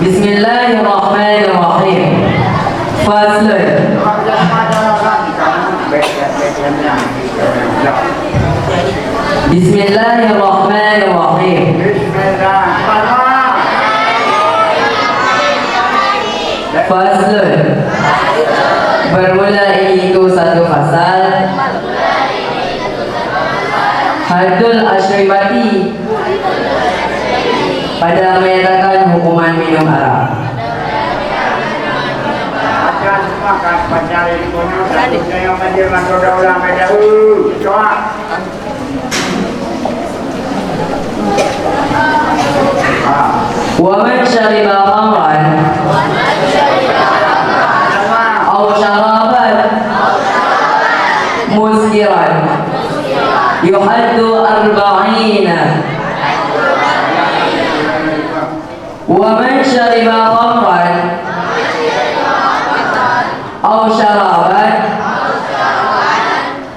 Bismillahirrahmanirrahim. Faslun. Bismillahirrahmanirrahim. Faslun. Bermula itu satu fasal. Haddul asyribati, pada menyatakan hukuman minum arak. Wa man syariba khamran aw syaraban muskiran yuhaddu arba'ina. Wa man syariba khamran aw syaraban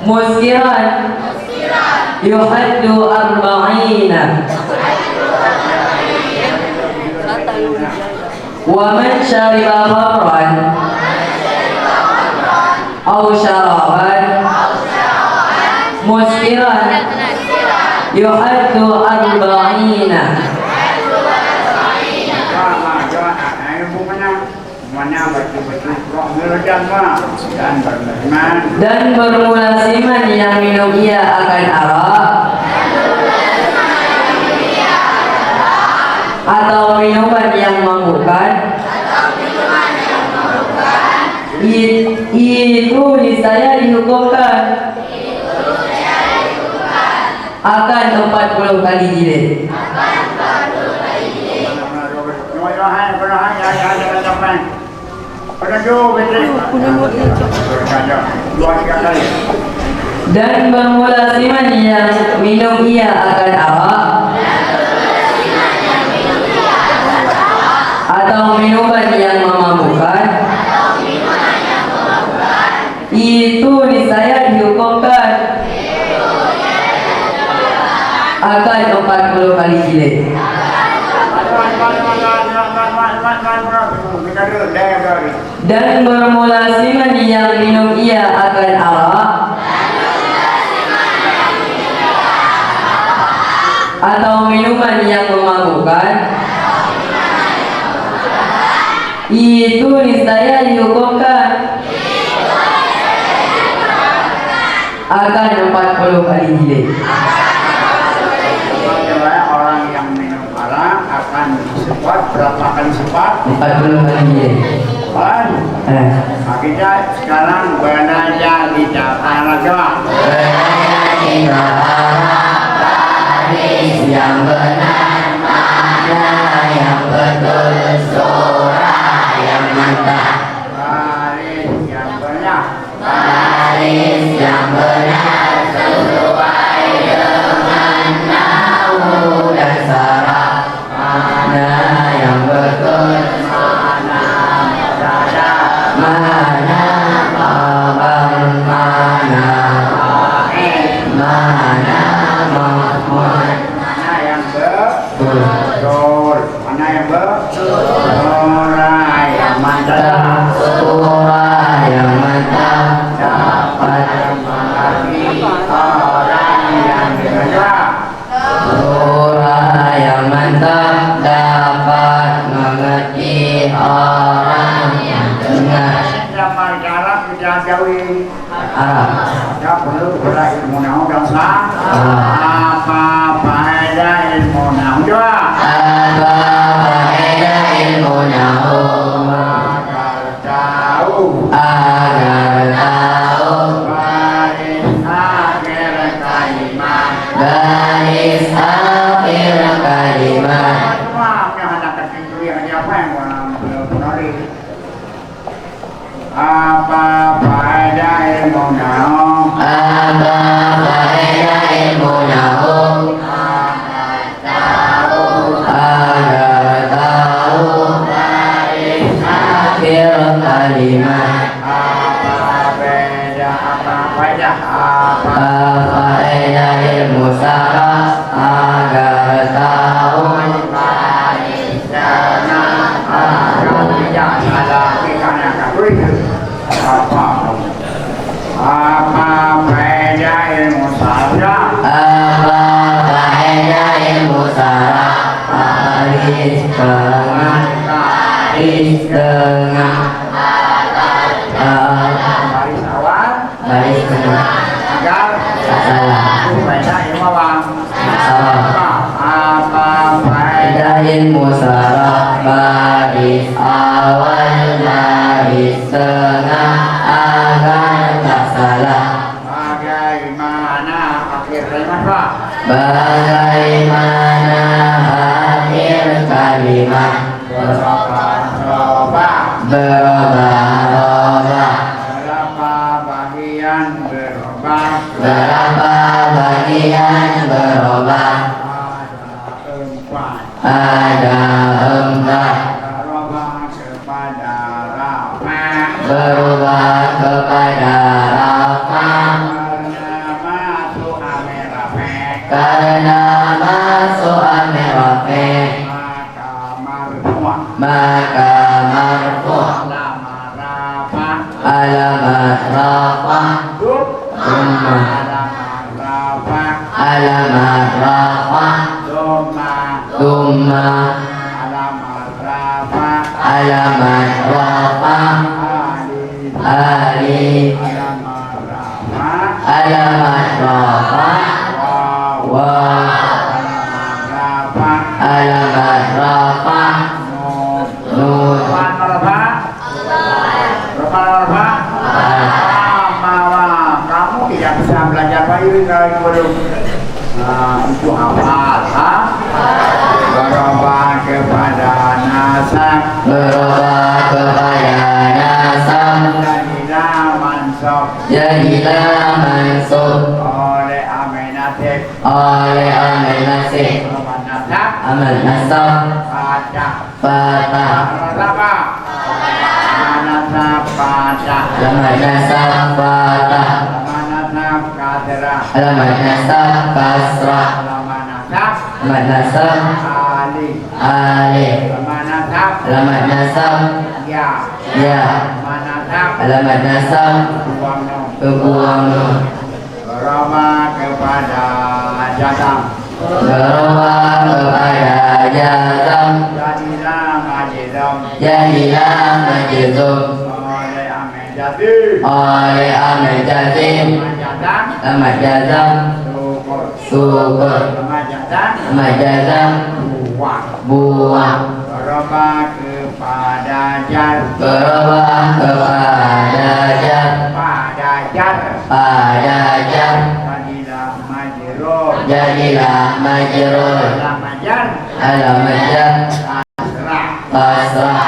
muskiran yuhaddu arba'ina. Wa man syariba khamran aw syaraban muskiran yuhaddu arba'ina. Dan bermulasiman yang minum ia akan arak atau minuman yang memabukkan, itu niscaya dihukumkan akan 40 kali jilid. Dan bermulasiman yang minum ia akan arak atau minuman yang memabukkan, itu niscaya dihukumkan akan 40 kali jilid. Dan bermulasiman yang minum ia akan arak atau minuman yang memabukkan, itu niscaya dihukumkan akan 40 kali jilid. Orang yang minum arak akan disepat berapa kali sepat? 40 kali jilid. Nah, kita sekarang belajar di arak coba. Baris yang benar, mana yang betul, surah yang mantap. Baris yang benar. Baris yang benar sesuai dengan nahwu dan saraf. Mana yang betul, mana berada, mana khabar, mana fa'il, mana maf'ul. Mana yang betul? Mana yang betul? Surah yang mantap. Surah yang mantap dapat Memahami orang yang dengar. surah yang mantap dapat mengerti orang yang dengar. Sama Arab kita jauhi. Arab. Ya perlu berilmu nahu bangsa. Apa faedah ilmu nahu juga? Apa faedah ilmu nahwu? Agar tahu Agar tahu baris akhir kalimat. garis akhir kalimat. Semua yang ada ketentu yang apa yang menulis. Apa faedah ilmu nahu? Apa faedah ilmu nahwu? Agar tahu Baris akhir kalimat. apa faedah Apa faedah ilmu saraf? Agar tahu baris tengah ya salah ikan yang kabur apa beda ilmu saraf apa beda ilmu saraf baris tengah baris tengah baris awal baris tengah agar salah beda ilmu apa beda ilmu saraf baris awal baris tengah agar tak salah. bagaimana akhir kalimat Bagaimana akhir kalimat berubah berubah berapa bagian berubah berapa bagian berubah ada empat ada 4 berubah kepada Rama berubah kepada Rafa karena masuk ame Rafe karena masuk amirafeh maka marfu maka marfu alamat Rafa alamat Rafa alamat Rafa alamat Rafa Duma alamat Rafa alif alamat Rafa alamat Rafa nun kamu tidak bisa belajar bayi kalau belum itu hafal berubah kepada nasab berubah kepada nasab jadilah mansub oleh amin nasib amal nasab fatah alamat nasab fatah alamat nasab kasrah alamat nasab alif alamat nasab ya alamat nasab kebuang nun berubah kepada jazam berubah kepada jazam jadilah majzum oleh amin jazim alamat jazam syukur alamat jazam buang berubah kepada jar berubah kepada jar pada jar jadilah majrur alamat jar kasrah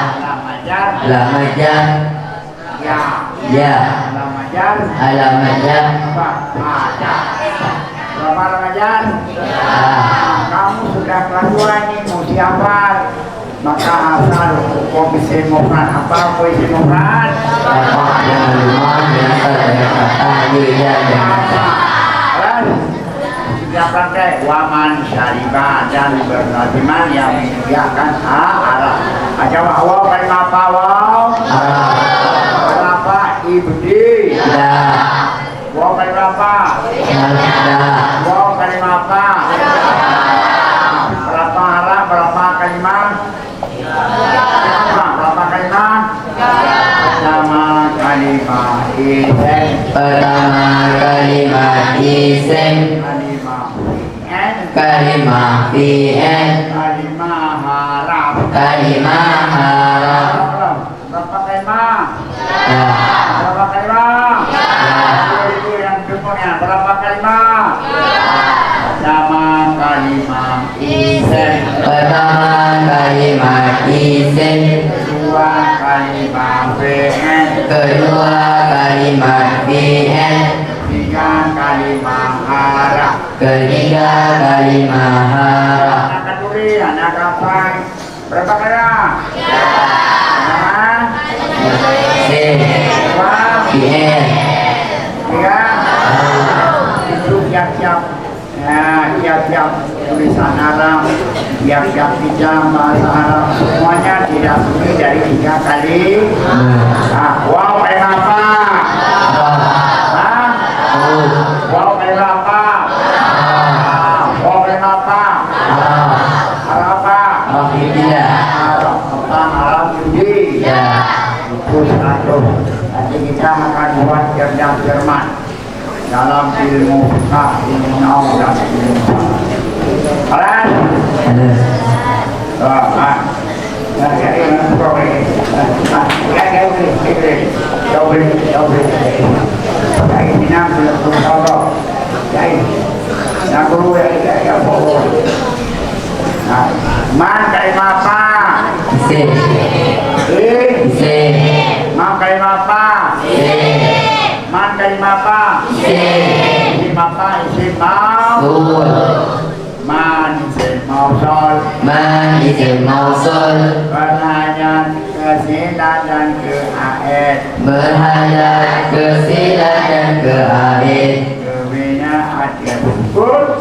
alamat jar ya alamat jar kamu sudah kelas 2 ini mau dihafal maka asal hukum isim mufrad apa isim mufrad apa yang rumah biasa dengan kata ya sudah pakai waman syaribah dan berlatiman yang menyediakan arah aja waw kalimah apa waw kenapa ibdi waw kalimah apa waw kalimah apa berapa arah berapa kalimah berapa kalimah pertama kalimah isim kalimah fi'il kalimah haraf berapa kalimah ya berapa kalimah itu yang depannya berapa kalimah pertama kalimah isim pertama kalimah isim kedua kalimah fi'il kedua kalimah fi'il ketiga kalimah haraf ketiga kalimah haraf anak tuli anak apa berapa kalimah isim fi'il tiga itu siap-siap ya siap-siap tulisan Arab Tiap-tiap jam bahasa Arab semuanya tidak lebih dari 3 kali. Wow kalimat apa? Wow kalimat apa? Wow kalimat apa? Arab apa? Arab tentang Arab Yudi. Itu satu. Nanti kita akan buat Jerman dalam ilmu fikih, ilmu nahu dan ilmu Alas. Man kalimah apa? Man kalimah apa? Man kalimah apa? Isim apa? Isim mausul. Man isim mausul. Berhajat ke silat dan ke aid.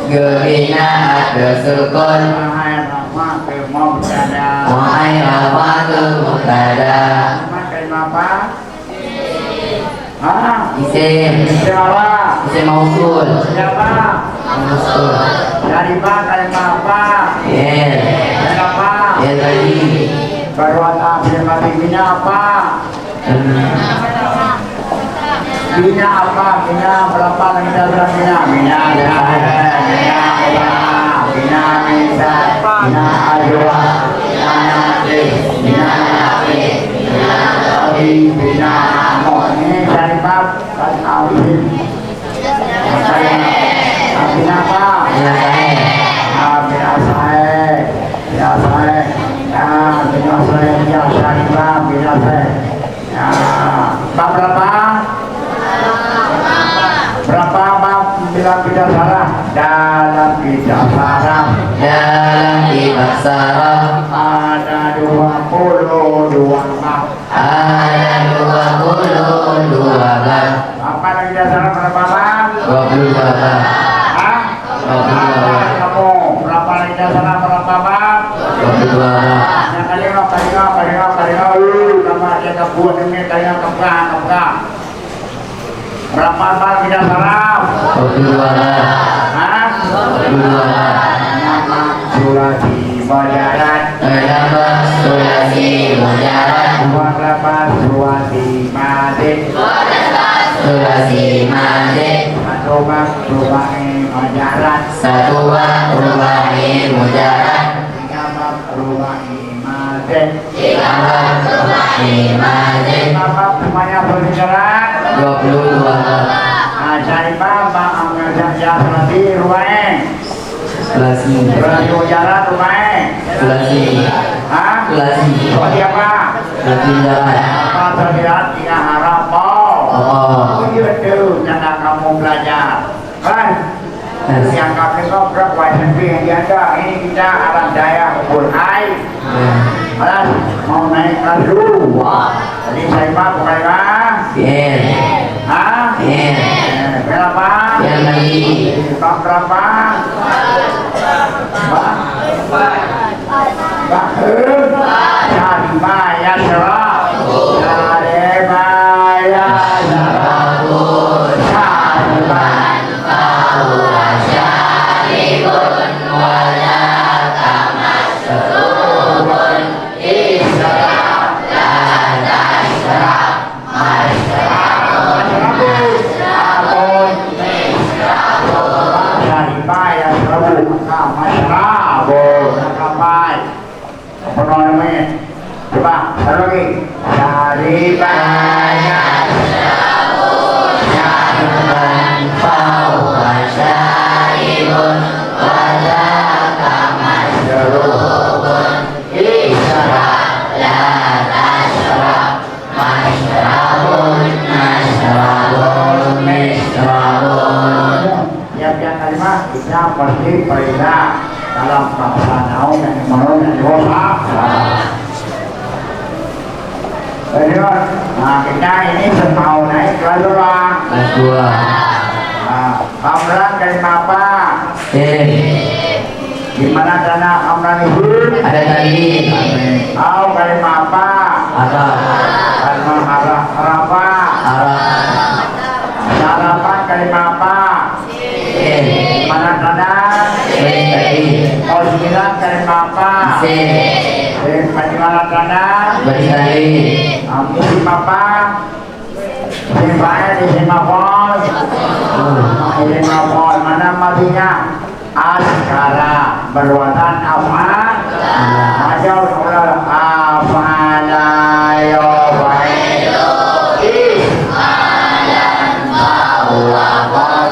Kebinaat ke sukun. Wahai Rama ke mubtada. Man kalimah apa? Isim apa? Siapa? Dari ba kalimah apa? Kenapa? Perwata firmati bina apa? Bina apa? Bina berapa lagi dalam bina? Bina misa, bina ajwa, bina nasi, bina ini dari bab al-awil. Bina apa? Bina sahih. Bab berapa? Berapa bab bilang tidak salah? Dalam tidak salah ada 22 bab. Apa lagi tidak salah berapa bab? 22 bab. Kamu berapa lagi tidak salah berapa bab? 22 bab. Yang kalian nama dia kebuat ini kalian kepang. Berapa bab tidak salah? 22 bab. 22 bab. Nama Sulasi Mujarat. Berapa Sulasi Madin. Satu bab Rubai Mujarat. 3 bab Rubai Madin. 5 bab semuanya berbicara. 22 bab. Cari bab ambil saja Sulasi Rubai. Sulasi Mujarat Rubai. Sulasi apa? Apa terlihat tidak harap itu jangan kamu belajar kan? Yang kami ngobrol wajib yang ada ini kita alam daya Qur'an. Alas mau naik kelas dulu. Jadi saya pak bukan berapa? Bab berapa? Cari bayar serap. Coba, satu lagi. Dari banyak tiap-tiap kalimat kita pasti perintah dalam bahasa naung dan menurut dan dosa. Nah kita ini mau naik kelas 2. Pamran dari apa? Gimana dana amran itu? Ada tadi. Au kalimah apa? Arab. Kalimah apa? Arab. Sarapan kalimah apa? Gimana dana? Tadi. Au 9 kalimah apa? Gimana dana? Tadi. Musim apa? Musim baik di Simapol. Simapol mana matinya? Askara berwatan apa? Ajar ulah apa layo bailo ismayan bahwa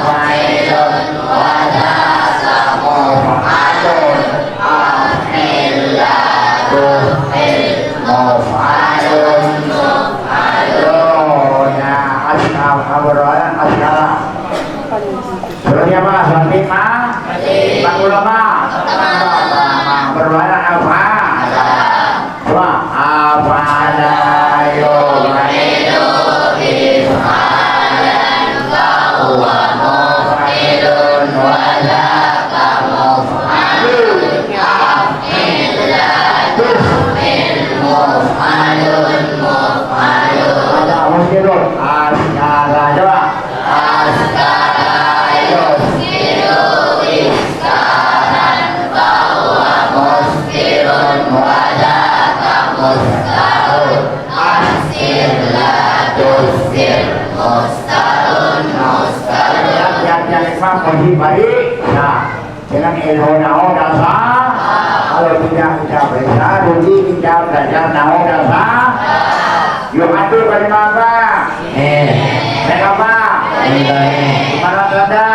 bailo wadasa mu'adun ahilatuh mu'adun ya askara berwatan askara Surya apa? Fatimah? Bang ulama? Berwarna apa? Wah, apa layo bailo ismayan bahwa mu'adun wadaka mu'adun ahilatuh mu'adun ada muskilun askara coba askara yuskilu iskaran bahwa muskilun wadaka mustarun askilatusir mustarun yang Imam Wajib baik nah dengan ilmu na'u dasa kalau tidak kita periksa rugi kita belajar na'u dasa yuk atur kalimah apa? Apa? Gimana tanda?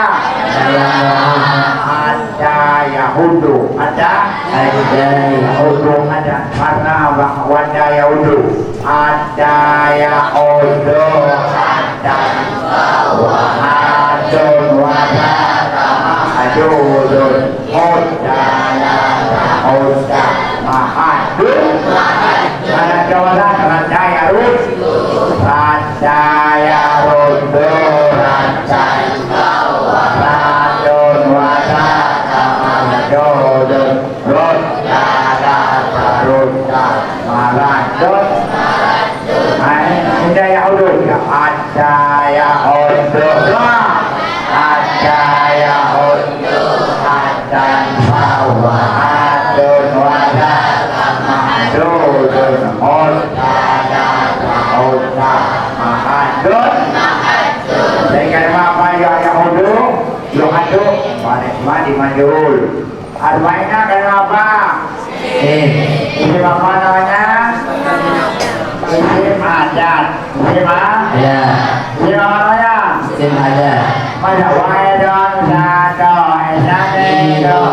Ada Yahudu, ada Yahudu, ada karena wanda Yahudu, ada Yahudu, ada bahwa adun wada mahadudun mudana mauda mahadun mana jawaban randa Yahud randa Yahud randa radun wada mahadudun runda runda mahadun ada Yahud ada Yahud ada Yahud ada bahwa adun wada mahadudun mudana mauda mahadun dengan apa ya Yahudu Yahudu pada dimajul arbaina kenapa ini apa namanya isim adat isim Ya. isim apa namanya Isim ada. pada wa'idun satu esanidu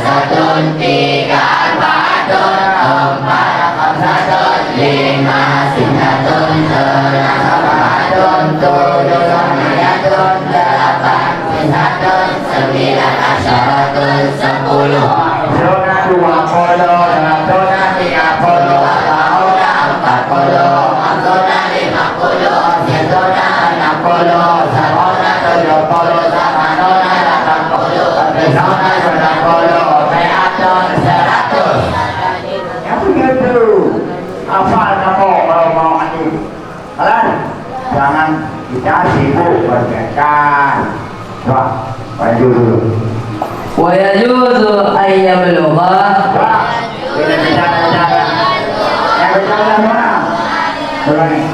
Satun tiga arba'atun empat satun lima sinatun enam sab'atun tujuh samaniyatun delapan tis'atun sembilan asyaratun 10 zona 20 zona 30 Tahuna 40 Amsona 50 Sintona 60 Sabona 70 Samanona 80 Pesona 90 Meatun 100 yang begitu hafal kamu kalau mau mandi kalian jangan kita sibuk bergekan coba maju dulu Wa yajuzu ay yablugha coba kita bicara yang bicara mana coba nih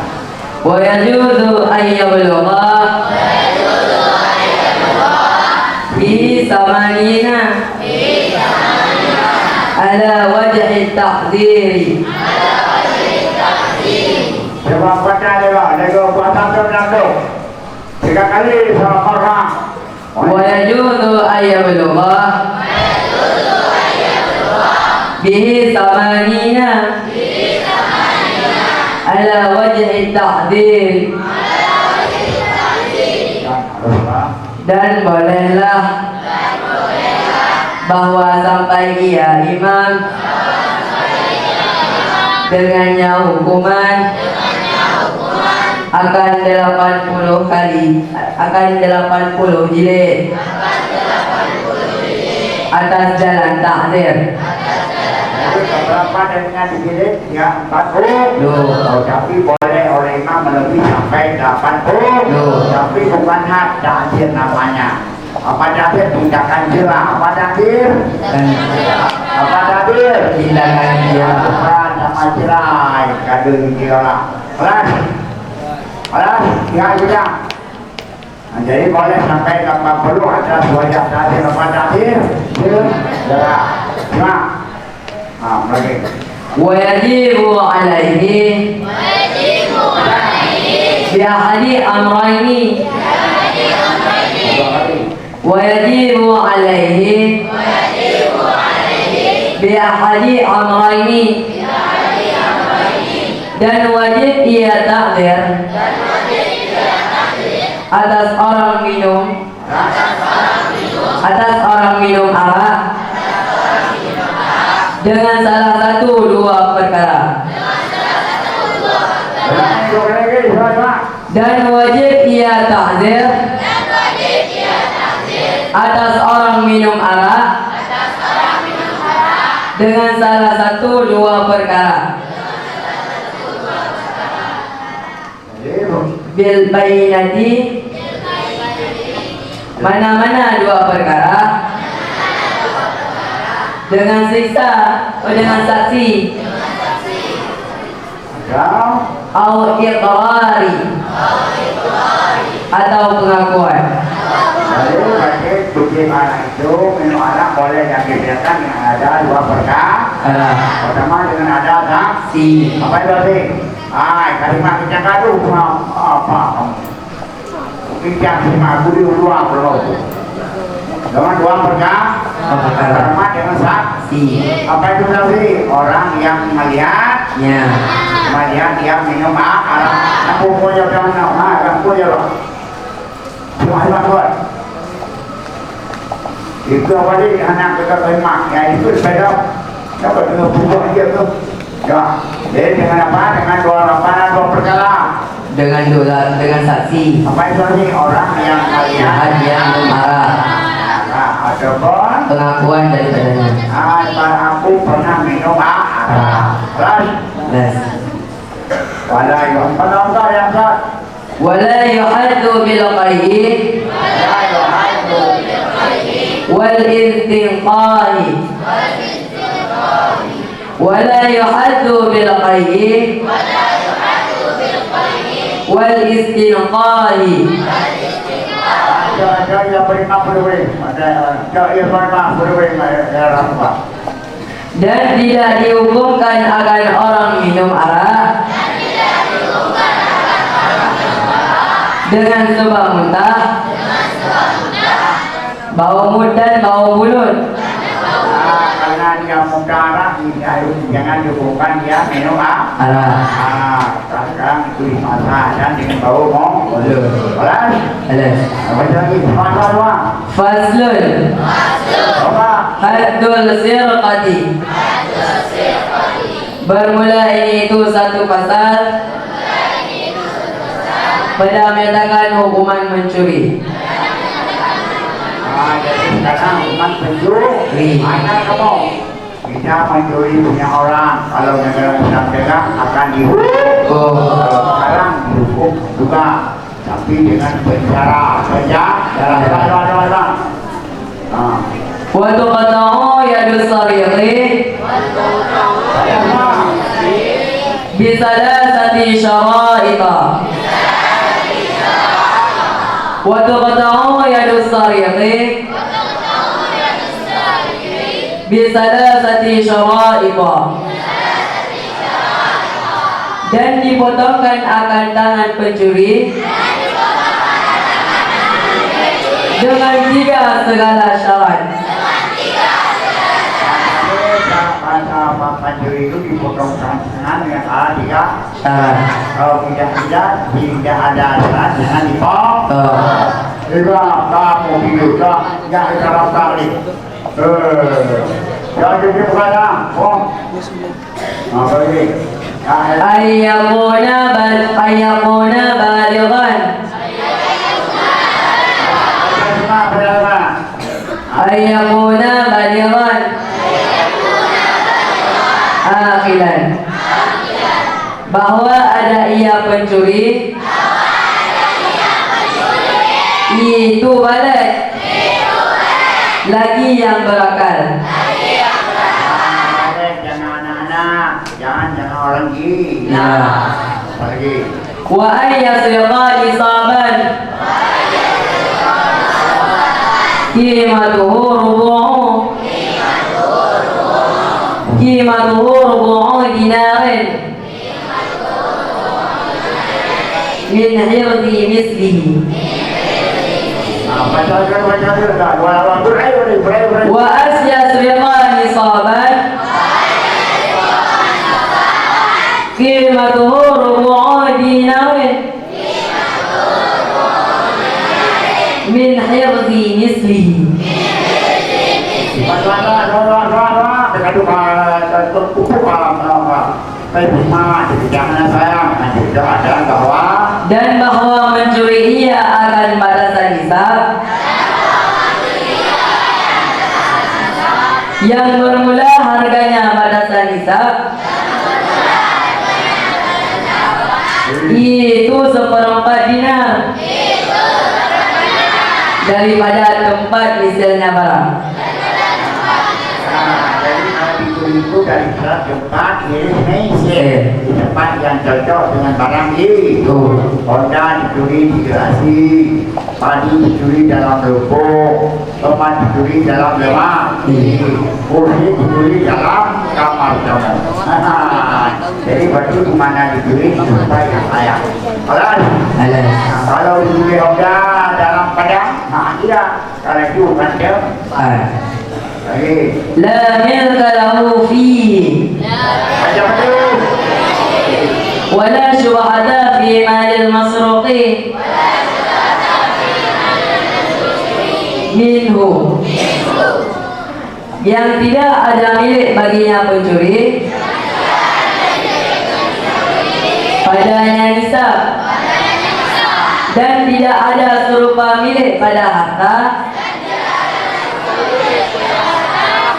wa yajuzu ay yablugha bi samanina ala wajhi taqdiri coba baca coba lego buatan terlalu 3 kali sama orang wa yajuzu ay yablugha bihi samanina ala wajhi taqdiri dan bolehlah bahwa sampai ia imam dengannya hukuman akan 80 kali akan 80 jilid atas jalan takdir. Jadi beberapa dengan digilid ya 40. Tapi boleh oleh imam melebihi sampai 80. Tapi bukan hak takdir namanya. Apa takdir? Tindakan jera. Apa takdir? Apa takdir? Tindakan jera. Bukan sama jerai. Kadang jera. Alas, ya sudah. Nah, jadi boleh sampai 80 ada wajah takdir. Apa takdir? Jera. Lagi. ويجب عليه بأحد أمرين ويجب عليه بأحد أمرين dan wajib ia takdir atas orang minum arak dengan salah satu dua perkara. Dan wajib ia takdir atas orang minum arak dengan salah satu dua perkara. Bil bayyinati, mana-mana dua perkara, dengan siksa atau dengan saksi, atau iqrari atau pengakuan. Jadi bagaimana itu minum arak boleh yang dibiarkan dengan ada dua perkara. Pertama dengan ada saksi. Apa itu sih? Kalimat kita kadu apa? Kita terima budi dua perlu. Dengan dua perkara. Pertama dengan saksi. Apa itu tadi? Orang yang melihat, melihat dia minum arak. Aku punya dana, aku punya loh. Cuma buat. Itu apa dia anak kita terima? Ya itu sepeda. Dapat dengan buku dia tu. Ya. Jadi dengan apa? Dengan dua perkara. Dengan saksi. Apa itu ni? Orang yang melihat dia marah. Ataupun pengakuan daripadanya. Aku pernah minum arak. Yes. Wala yuhaddu bil qayyi wal istinqahi. Wala yuhaddu bil qayyi wal istinqahi. Ada yang beriman berberi, ada yang beriman berberi, dan tidak dihukumkan akan orang minum arak dengan sebab muntah, bau mulut dan bau mulut. Karena dia muntah arak, jangan dihukumkan dia minum arak. Sekarang itu dimasak dan dengan bau mulut. Faslun haddul sirqati. Bermula ini itu satu pasal pada menyatakan hukuman mencuri. Jadi sekarang hukuman pencuri. Mana kamu? Kita mencuri punya orang. Kalau negara sedang pegang akan dihukum. Sekarang dihukum juga, tapi dengan penjara saja. Dalam wa tuqta'u yadus sariqi bi salasati syara'ita. Wa tuqta'u yadus sariqi bi salasati syara'ita. Dan dipotongkan akan tangan pencuri dengan tiga segala syarat. Pencuri itu dipotong tangan dengan tiga syarat. Kalau tidak ada syarat jangan dipotong. Juga kamu hidup yang dalam kali. Jadi gimana? Apa ini? Ayyakuna balighan. Ayyakuna balighan ia pencuri, itu balik lagi yang berakal. Jangan anak-anak, jangan orang gila. Nah, Lagi. wa ayyasriqa isaban qimatuhu rubu'u dinarin min hirzi mislihi Baca. wa asyasriqa isaban qimatuhu rubu'u dinarin min hirzi mislihi. Dan bahwa mencuri ia akan balasan hisab yang bermula harganya balasan hisab itu seperempat dinar daripada tempat misalnya barang. Jadi kalau dicuri itu dari tempat Indonesia, di tempat yang cocok dengan barang itu. Honda dicuri di garasi, padi dicuri dalam lubuk, tempat dicuri dalam lemah, kursi dicuri dalam kamar tamu. Jadi berarti di mana dicuri di tempat yang layak. Kalau dicuri Honda dalam padang, tidak. Kalau itu bukan dia. La milka lahu fihi wala syuhada fi malil masruqi minhu, yang tidak ada milik baginya pencuri padanya nisab, dan tidak ada serupa milik pada harta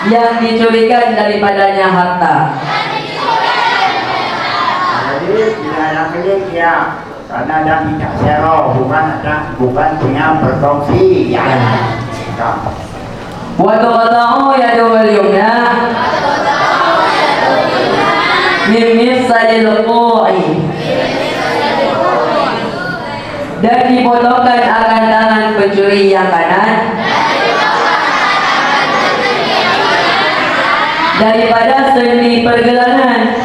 yang dicurikan daripadanya harta. Jadi tidak ada milik ya, karena ada tidak zero, bukan punya berkongsi ya. Wa tuqta'u yaduhul yumna min mifsadil qu'i, dan dipotongkan akan tangan pencuri yang kanan daripada sendi pergelangan.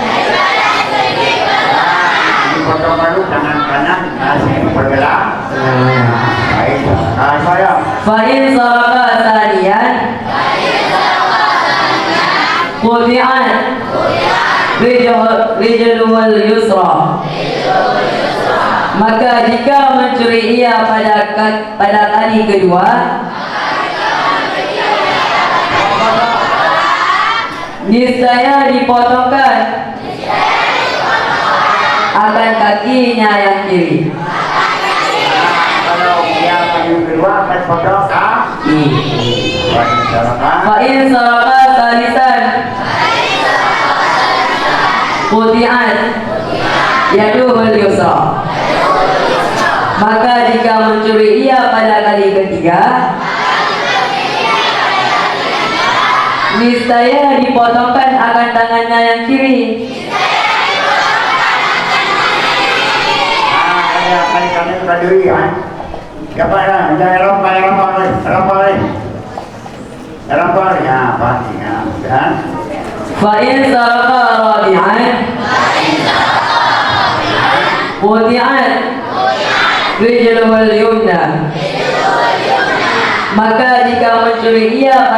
Dipotong baru tangan kanan, sendi pergelangan. Baik, saya. Fa'in saraka salian quti'an rijluhul yusra, maka jika mencuri ia pada kali kedua, niscaya dipotongkan akan kakinya yang kiri. Kalau dia maju kedua akan potong kaki. Fa'in saraka salisan quti'an yaduhul yusra, maka jika mencuri ia pada kali ketiga, niscaya dipotongkan akan tangannya yang kiri. Kali-kali berdiri kan. Siapa ya? Rompar ya, pasti ya. Dan Fa'in saraka rabi'an quti'an rijluhul yumna, maka jika mencuri ia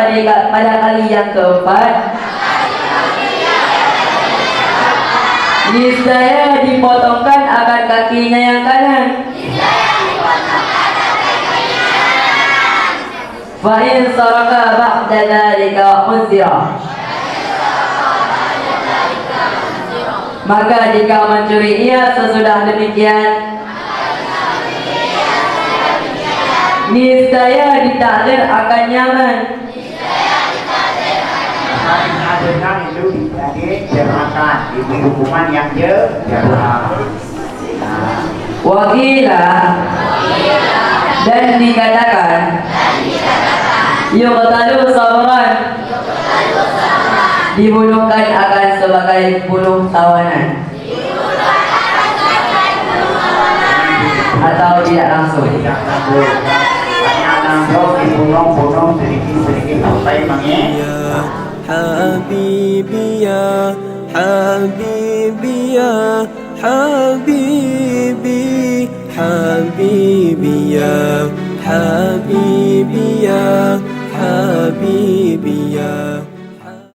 pada kali yang keempat, niscaya dipotongkan akan kakinya yang kanan. Fa'in saraka ba'da dhalika uzira, maka jika mencuri ia sesudah demikian, niscaya ditakdir akan nyaman. dengan itu jadi jerakan, ini hukuman yang jerak. Wakila dan dikatakan yuqtalu sabran dibunuhkan akan sebagai bunuh tawanan atau tidak langsung. Tidak langsung. Hanya langsung dibunuh-bunuh sedikit-sedikit sampai mengi. حبيبي يا حبيبي يا حبيبي حبيبي يا حبيبي يا حبيبي يا